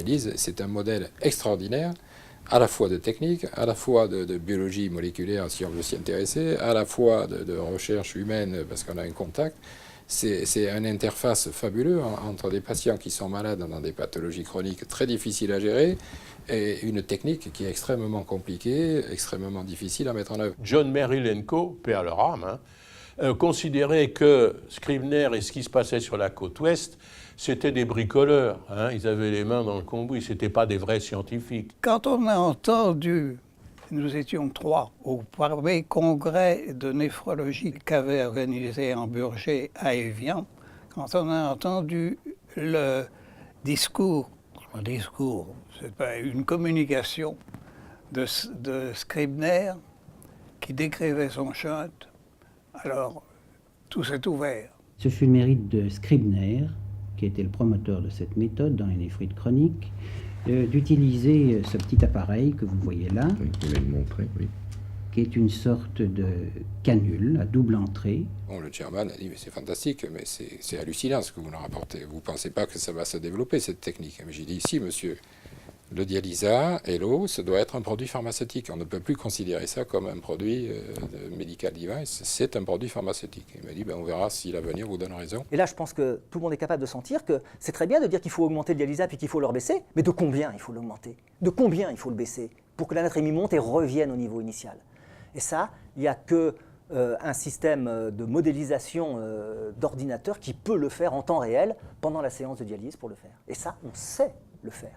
dialyse, c'est un modèle extraordinaire, à la fois de technique, à la fois de biologie moléculaire, si on veut s'y intéresser, à la fois de recherche humaine, parce qu'on a un contact. C'est une interface fabuleuse entre des patients qui sont malades dans des pathologies chroniques très difficiles à gérer et une technique qui est extrêmement compliquée, extrêmement difficile à mettre en œuvre. John Merrill & Co., paix à leur âme, considérait que Scribner et ce qui se passait sur la côte ouest, c'était des bricoleurs. Ils avaient les mains dans le cambouis, ce n'étaient pas des vrais scientifiques. Quand on a entendu, nous étions 3 au premier congrès de néphrologie qu'avait organisé en Burger à Évian, quand on a entendu le discours, c'est pas une communication de Scribner qui décrivait son shunt, alors tout s'est ouvert. Ce fut le mérite de Scribner, qui était le promoteur de cette méthode dans les néphrites chroniques, d'utiliser ce petit appareil que vous voyez là, oui. qui est une sorte de canule à double entrée. Bon, le chairman a dit mais c'est fantastique, mais c'est hallucinant ce que vous nous rapportez. Vous ne pensez pas que ça va se développer cette technique? Mais j'ai dit si monsieur, le dialysat et l'eau, ça doit être un produit pharmaceutique. On ne peut plus considérer ça comme un produit de medical device, c'est un produit pharmaceutique. Il m'a dit on verra si l'avenir vous donne raison. Et là je pense que tout le monde est capable de sentir que c'est très bien de dire qu'il faut augmenter le dialysat puis qu'il faut le rebaisser, mais de combien il faut l'augmenter? De combien il faut le baisser pour que la natrémie monte et revienne au niveau initial? Et ça, il n'y a que un système de modélisation d'ordinateur qui peut le faire en temps réel pendant la séance de dialyse pour le faire. Et ça, on sait le faire.